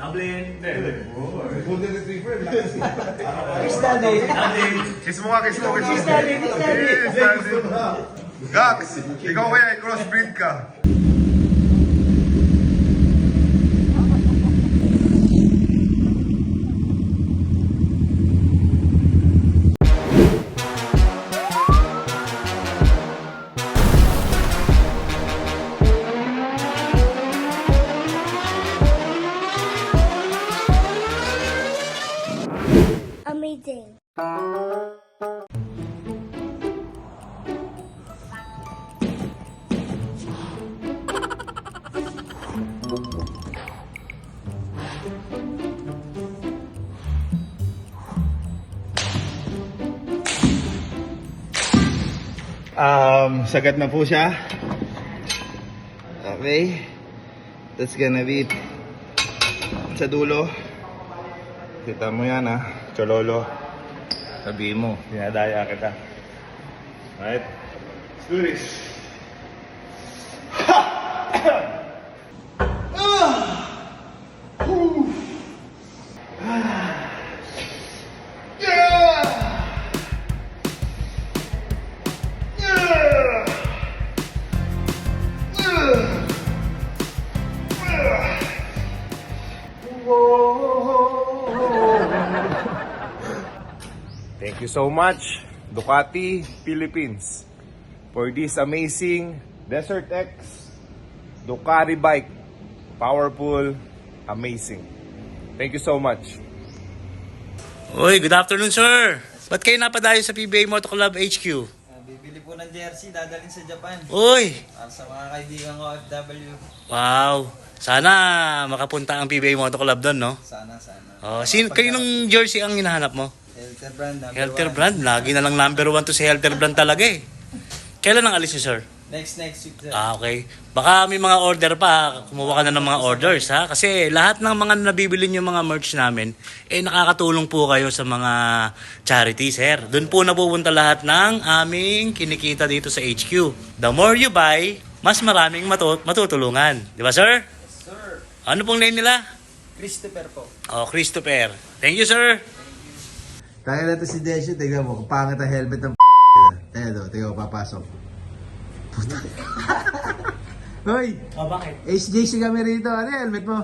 Dublin. Golden Retriever. Lakas. Kiss daddy. Kiss mo nga, kiss mo. Kiss daddy, kiss daddy. Gax, ikaw kaya i-crossbreed ka. Amazing. Sagad na po siya. Okay. That's gonna be sa dulo. Kita mo yan ha, Chololo. Sabihin mo, dinadaya kita. Right? Let's do this. Thank you so much, Ducati Philippines, for this amazing Desert X Ducati bike. Powerful, amazing. Thank you so much. Uy, good afternoon, sir. Ba't kayo napadayo sa PBA Moto Club HQ? Bibili po ng jersey, dadalhin sa Japan. Uy, Para sa mga kaibigan ko OFW. wow. Sana makapunta ang PBA Moto Club doon, no? Sana. Oh, kaninong jersey ang hinahanap mo? Helter brand, number Helter one. Brand. Lagi na lang number 1 to si Helter Brand talaga eh. Kailan ang alis niyo, sir? Next week, sir. Ah, okay. Baka may mga order pa. Kumuha ka na ng mga orders, ha? Kasi lahat ng mga nabibili niyo mga merch namin, nakakatulong po kayo sa mga charity, sir. Doon po napupunta lahat ng aming kinikita dito sa HQ. The more you buy, mas maraming matutulungan. Di ba, sir? Sir, Ano pong name nila? Christopher po. Oh, Christopher. Thank you, sir. Kaya na to si Desio, tignan mo, pangit ang helmet ng Ayan o, tignan mo, papasok. Puta. Hoy, Oh, bakit? HJC kami rito. Ano yung helmet mo?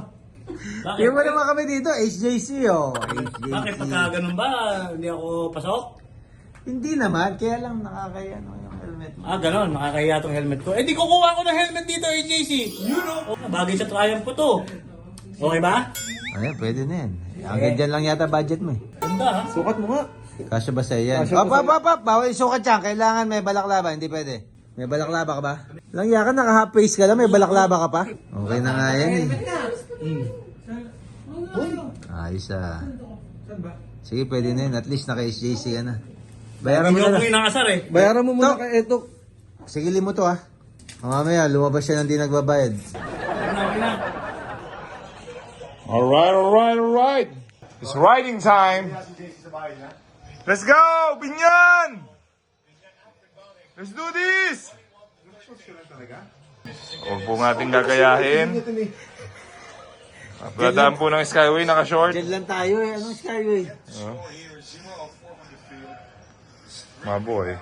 Bakit? Tignan mo naman kami dito, HJC o. HJC. Bakit pagka ganun ba, hindi ako pasok? Hindi naman, kaya lang nakakaya yung helmet mo. Ah, ganun. Nakakahiya tong helmet ko. Di kukuha ko ng helmet dito, AJC. Oh, bagay sa Triumph po to. Okay ba? Ayan, pwede na yan. Hanggang dyan lang yata budget mo eh. Ganda, ha? Sukat mo nga. Kasya ba sa'yo yan? Op. Bawal sukat yan. Kailangan may balaklava. Hindi pwede. May balaklava ka ba? Lang yakan, naka-half face ka lang. May balaklava ka pa? Okay na nga yan eh. Ayos ah. Sige, pwede na yun. At least naka-SJC ka na. Bayaran mo Hindi na ako lang. inakasar eh. Bayaran mo muna kay Etok. Sigilin mo to ah. Mamaya, lumabas siya ng di nagbabayad. Alright. It's riding time. Let's go, Binyan! Let's do this! Huwag po natin gagayahin. Pradaan po ng Skyway, naka-short. Diyan lang tayo eh. Anong Skyway? Maboy.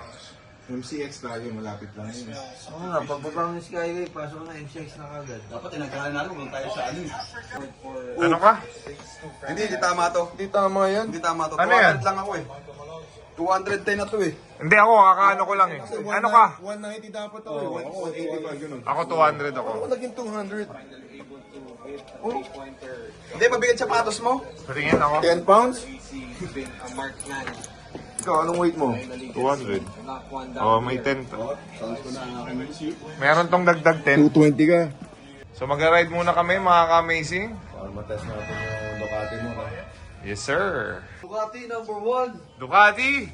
MCX tayo, malapit lang yun. Oo nga, pagbaba ng Skyway, pasok na MCX na kagad. Dapat tinagkalan natin kung tayo sa ano. Ano ka? Hindi tama to. Hindi tama yan. Hindi tama to. Ano yan? 200 lang ako eh. 210 na to eh. Hindi ako, kakaano ko lang eh. Ano ka? 190 dapat ako eh. 185 ganun. Ako 200 ako. Naging 200. Oh. Hindi, mabigat sapatos mo. Patingin ako. 10 pounds? Ikaw, anong weight mo? 200. Oh, may 10 to. Meron tong dagdag 10. 220 ka. So mag-ride muna kami mga ka-amazing. Para matest natin yung Ducati mo. Yes sir. Ducati number 1. Ducati,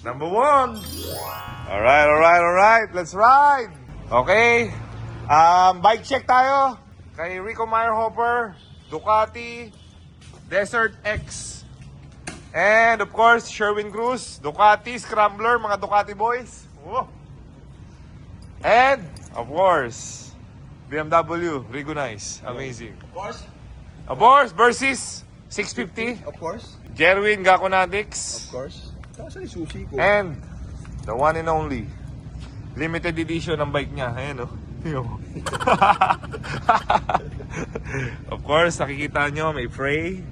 number 1. Alright. Let's ride. Okay. Bike check tayo. Kay Rico Meyerhofer, Ducati, Desert X. And of course, Sherwin Cruz, Ducati Scrambler, mga Ducati boys. Whoa. And of course, BMW, Rigo Nice. Amazing. Of course, Abors versus 650. Of course. Jerwin Gaconadix. Of course. Saan yung sushi ko? And the one and only limited edition ng bike niya. Ayan oh. Of course, nakikita nyo may pray.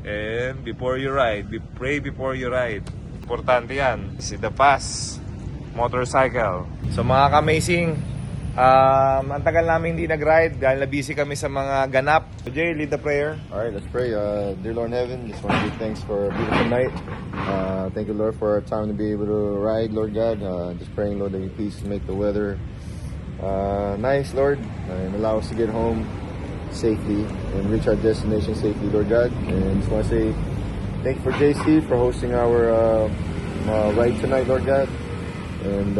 And before you ride, pray before you ride. Importante yan. Si The Pass Motorcycle. So mga ka-amazing, ang tagal namin hindi nag-ride dahil na busy kami sa mga ganap. So Jay, lead the prayer. All right, let's pray. Dear Lord in heaven, just want to give thanks for a beautiful night. Thank you, Lord, for our time to be able to ride, Lord God. Just praying, Lord, that you please make the weather nice, Lord, and allow us to get home safely and reach our destination safely, Lord God. And just want to say thank you for JC for hosting our ride tonight, Lord God. And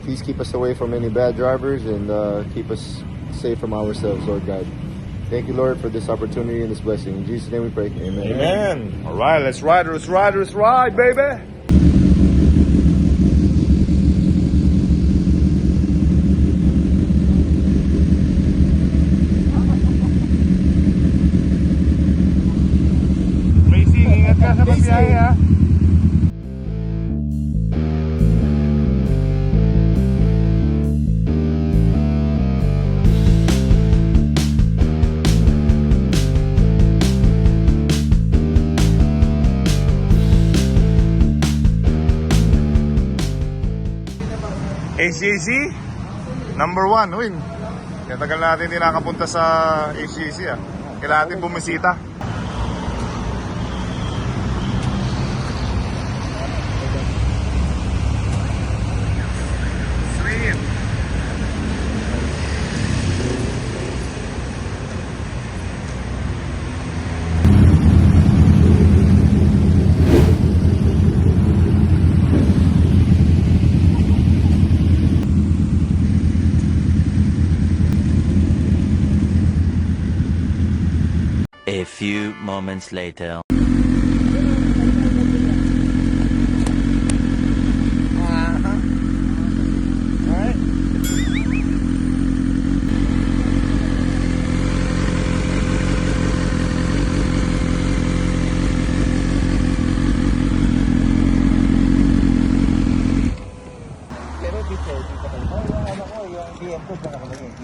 please keep us away from any bad drivers and keep us safe from ourselves, Lord God. Thank you, Lord, for this opportunity and this blessing. In Jesus' name we pray. Amen. Amen. All right, let's ride, baby. Racing, ingat ka sa pagbiyahe ha. HJC, number 1, win. Kaya tagal natin hindi nakapunta sa HJC ah. Kailangan natin bumisita. Sweet. A few moments later.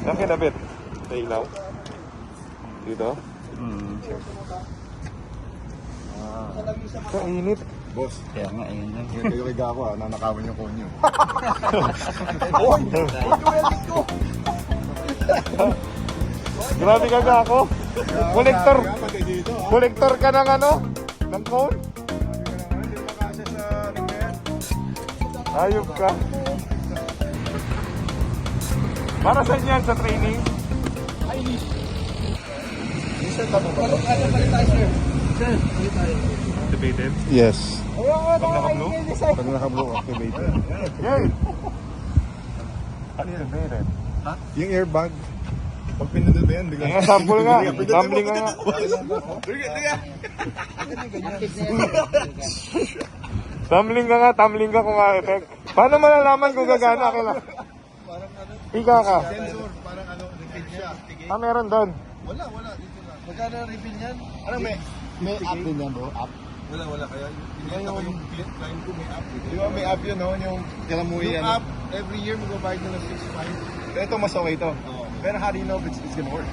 Saan kinabit? Sa ilaw? Dito? Sa init. Boss. Kaya nga, ayun lang. Kayo kay Gako nanakawan yung konyo. Grabe ka ako. Kolektor. Kolektor ka ng ano? Ng cone? Hindi makasya sa ringyan. Ayop ka. Para saan yan sa training? Activated? Yes. Pag naka-blue? Pag naka-blue, activated. Yay! Activated. Yung airbag. Pag pinundod mo yan, biglang... Nga, sample nga. Tumbling nga. Tumbling ka kung effect. Paano malalaman kung gagana ka lang? Ika ka. Sensor, parang repeat siya. Meron doon. Wala, dito lang. Magkano ang refill yan? Ano may app din yan, bro? App? Wala. Kaya yung client ko may app. Di ba may app yun, no? Yung kalamuhi yan. Yung app, every year magbabayad na ng 6.5. Ito, mas okay ito. Pero how do you know if it's gonna work?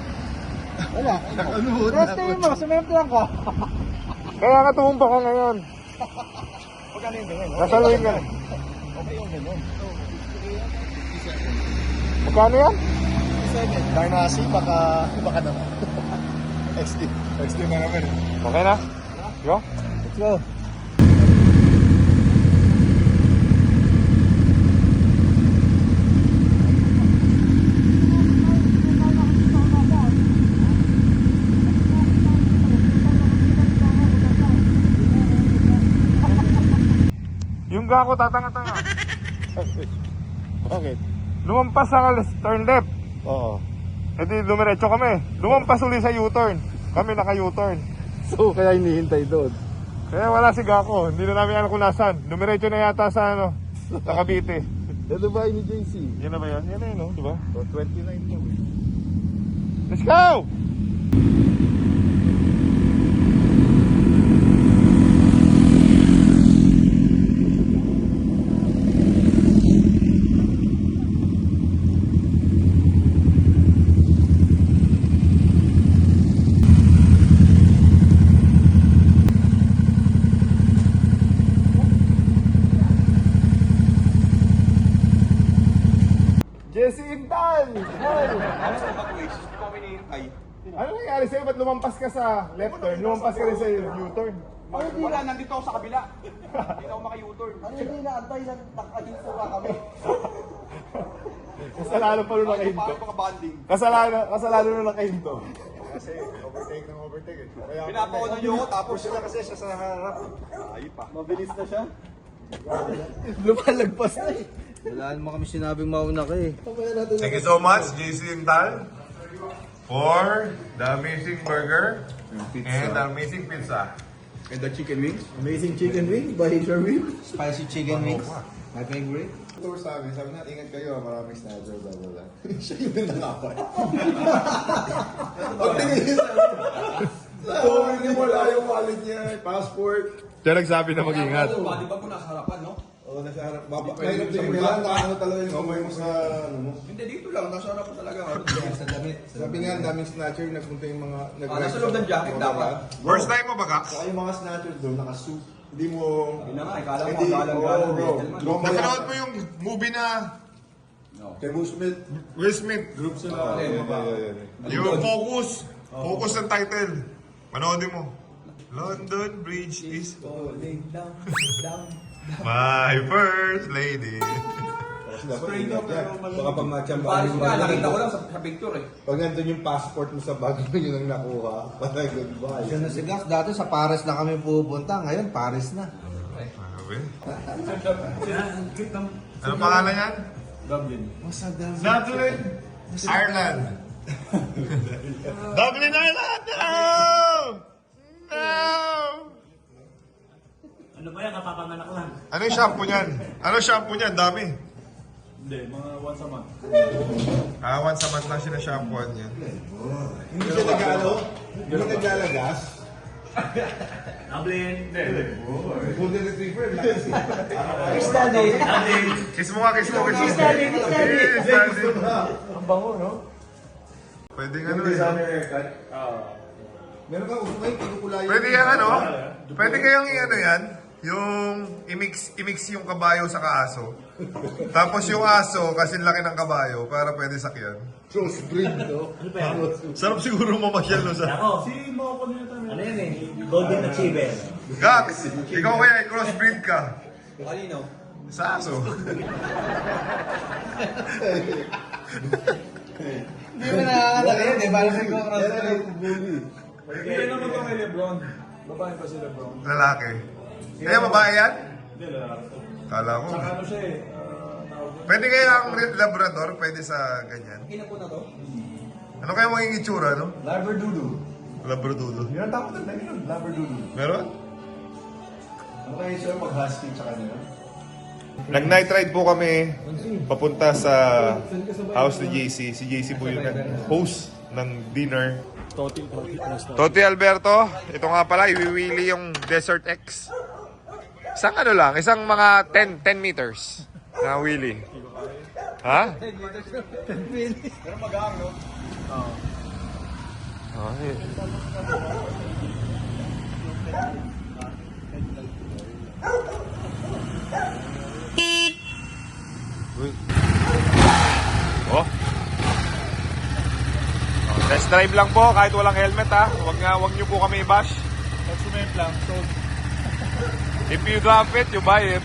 Wala. Rest mo, sumemplang ka. Kaya ka tumumpa ka ngayon. Magkano yung ganyan? Nasaluhin ka. Okay yung ganyan. Magkano yan? 7. Dynasty, baka naman. XD na naman. Okay na? Go? Let's go. Yung Gako tatanga-tanga. Bakit? Lumampas sa turn left. Oo. E di dumiretso kami. Lumampas uli sa U-turn. Kami naka-U-turn. So, kaya hinihintay doon. Kaya wala si Gako. Hindi na namin alam kung nasan. Dumiretso na yata sa ano, sa Cavite. Yan na ba ni JC? Yan na ba yan? Yan na yun, no? Diba? So, 29 mo. Let's go! Ano nangyari sa'yo? Ba't lumampas ka sa left turn? Lumampas ka rin sa U-turn? Wala, nandito ako sa kabila. Hindi ako maka-U-turn. Hindi naantay na nakahinto ka kami. Kasalanan pa rin nakahinto. Bonding. Kasalanan na nakahinto. Kasi overtake eh. Kaya Pinapakunan niyo ako tapos siya kasi siya sa harap. ay pa. Mabilis na siya. Lumalagpas na eh. Wala naman kami sinabing mauna ka eh. Thank you so much, JC Intal, for the amazing burger and the amazing pizza. And the chicken wings? Amazing chicken wings by Sherwin. Spicy chicken wings. My favorite. Ito sabi na, ingat kayo, maraming snatcher, blah blah blah. Siya yung nanangapay. Ang tingin niya sa hindi wala yung wallet niya, passport. Siya nagsabi na mag-ingat. Di ba po nasa harapan, no? Oo, nasa harap. Mahirap din nila, ano talaga yung kamay mo sa ano mo. Hindi, dito lang. Nasa harapan talaga. Sa damit. Sabi nga, ang daming snatcher, nagpunta yung mga... Nasa loob ng jacket dapat. First time mo ba, Gax? Saka yung mga snatcher doon, naka-suit. Hindi mo... Hindi na nga, ikala mo Hindi, galang-galang. bro. Napanood mo yung movie na Kay Will Smith. Will Smith, Group sila. yung Focus. Focus ng title. Panoodin mo. London Bridge is my first lady. Straight up, baka pag matchamba. Paris nga, nakita ko lang sa picture eh. Pag nandun yung passport mo sa bag mo, yun ang nakuha. Patay, goodbye. Siya na si Gax. Dati sa Paris na kami pupunta. Ngayon, Paris na. Sabi. Ano pangalan yan? Dublin. Dublin, Ireland. Dublin, Ireland! No! No! Ano ba yan? Kapapanganak lang. Ano yung shampoo niyan? Ano yung shampoo niyan? Dami. Hindi, mga once a month. Once a month lang siya na shampooan niya. Hindi siya nag-ano? Hindi naglalagas? Dublin. Golden Retriever, lakas eh. Kiss mo nga, kiss mo, kiss mo. Kiss, daddy. Ang bango, no? Pwede nga ano eh. Designer haircut. Meron ka, gusto kayo, pinukulayan. Pwede yung ano? Pwede kayong i-ano yan? Yung i-mix yung kabayo sa kaaso. Tapos yung aso, kasi laki ng kabayo, para pwede sakyan. Crossbreed, no? Sarap siguro mamasyal no sa... Ako. Ano yan eh? Golden Achiever. Gax, ikaw kaya i-crossbreed ka. Kanino? Sa aso. Hindi mo nakakalaga yun eh. Parang nagkakaroon. Hindi naman ito kay Lebron. Babae pa si Lebron. Lalaki. Kaya babae yan? Hindi, lalaki. Kala ko. Ano siya eh? Pwede kaya ang Labrador, pwede sa ganyan. Ina po na to? Ano kaya maging itsura, no? Labradoodle. Labradoodle. Yun ang tawag na yun, Labradoodle. Meron? Ano kaya siya mag-husky sa kanya? Nag-night ride po kami papunta sa house ni JC. Si JC po yung nag-host ng dinner. Toti Alberto, ito nga pala, iwiwili yung Desert X. Isang ano lang, isang mga 10 meters na wheelie. Ha? 10 meters? 10 wheelie. Pero mag-aang, no? Oo. Oh. Test drive lang po kahit walang helmet ha. Wag niyo po kami i-bash. Pag-cement lang, so... If you drop it, you buy it.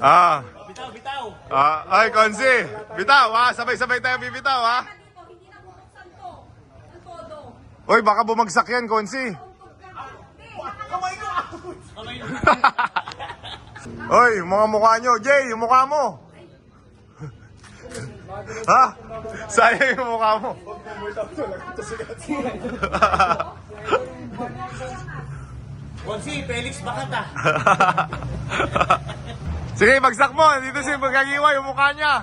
Ah. Bitaw, bitaw. Ay, Konsi. Bitaw, ha? Sabay-sabay tayo bibitaw, ha? Hindi na bubuksan to. Ang todo. Oy, baka bumagsak yan, Konsi. Oy, yung mga mukha nyo. Jay, yung mukha mo. Ha? Sayang yung mukha mo. Bonsi, Felix Bakata. Sige, bagsak mo. Dito si Magagiwa, yung mukha niya.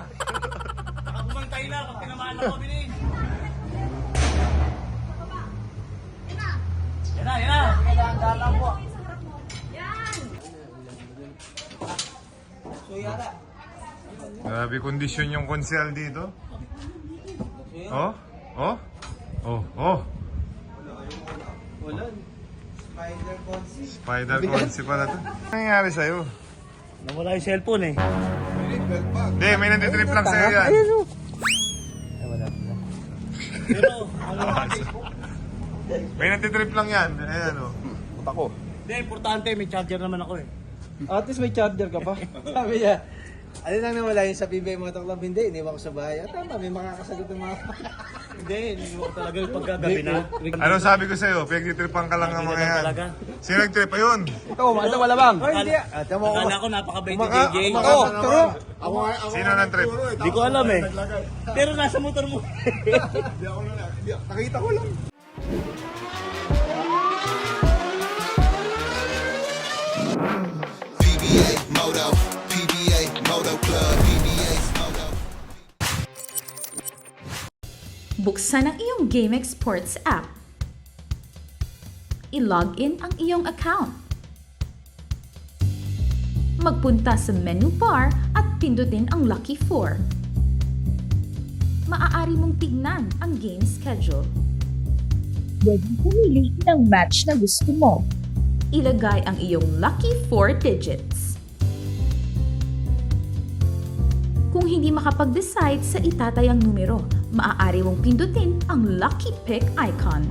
Baka bumantay na pag tinamaan na kami ni. Yan na, yan na. Grabe kondisyon yung konsyal dito. Oh? Oh? Oh, oh. Spider Consi pala to. Ano nangyari sa'yo? Nawala yung cellphone eh. Hindi, may nanditrip lang sa'yo yan. Pero, ano May nanditrip lang yan. Ayan o. Hindi, importante, may charger naman ako eh. At least may charger ka pa. Sabi niya, ano lang nawala yung sa PBA Motor Club? Hindi, iniwan ko sa bahay. At tama, may makakasagot ng mga... Hindi, hindi ko talaga yung pagkagabi na. Ano sabi ko sa'yo? Pinagtitripan ka lang ng mga yan. Talaga. Sino nagtrip? Ayun. Ito, wala bang? Ay, hindi. At mo Akala ko napakabait ni Kumaka- JJ. kumaka- Oo, turo. Sino nag-trip? Hindi ko alam eh. Pero nasa motor mo. Nakita ko lang. PBA Moto, PBA Moto Club, PBA Moto. Buksan ang iyong GameX Sports app. I-log in ang iyong account. Magpunta sa menu bar at pindutin ang Lucky 4. Maaari mong tignan ang game schedule. Pwedeng pumili ng match na gusto mo. Ilagay ang iyong lucky 4 digits. Kung hindi makapag-decide sa itatayang numero, maaari mong pindutin ang lucky pick icon.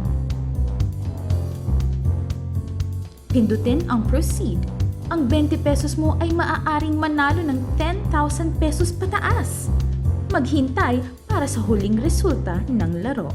Pindutin ang proceed. Ang 20 pesos mo ay maaaring manalo ng 10,000 pesos pataas. Maghintay para sa huling resulta ng laro.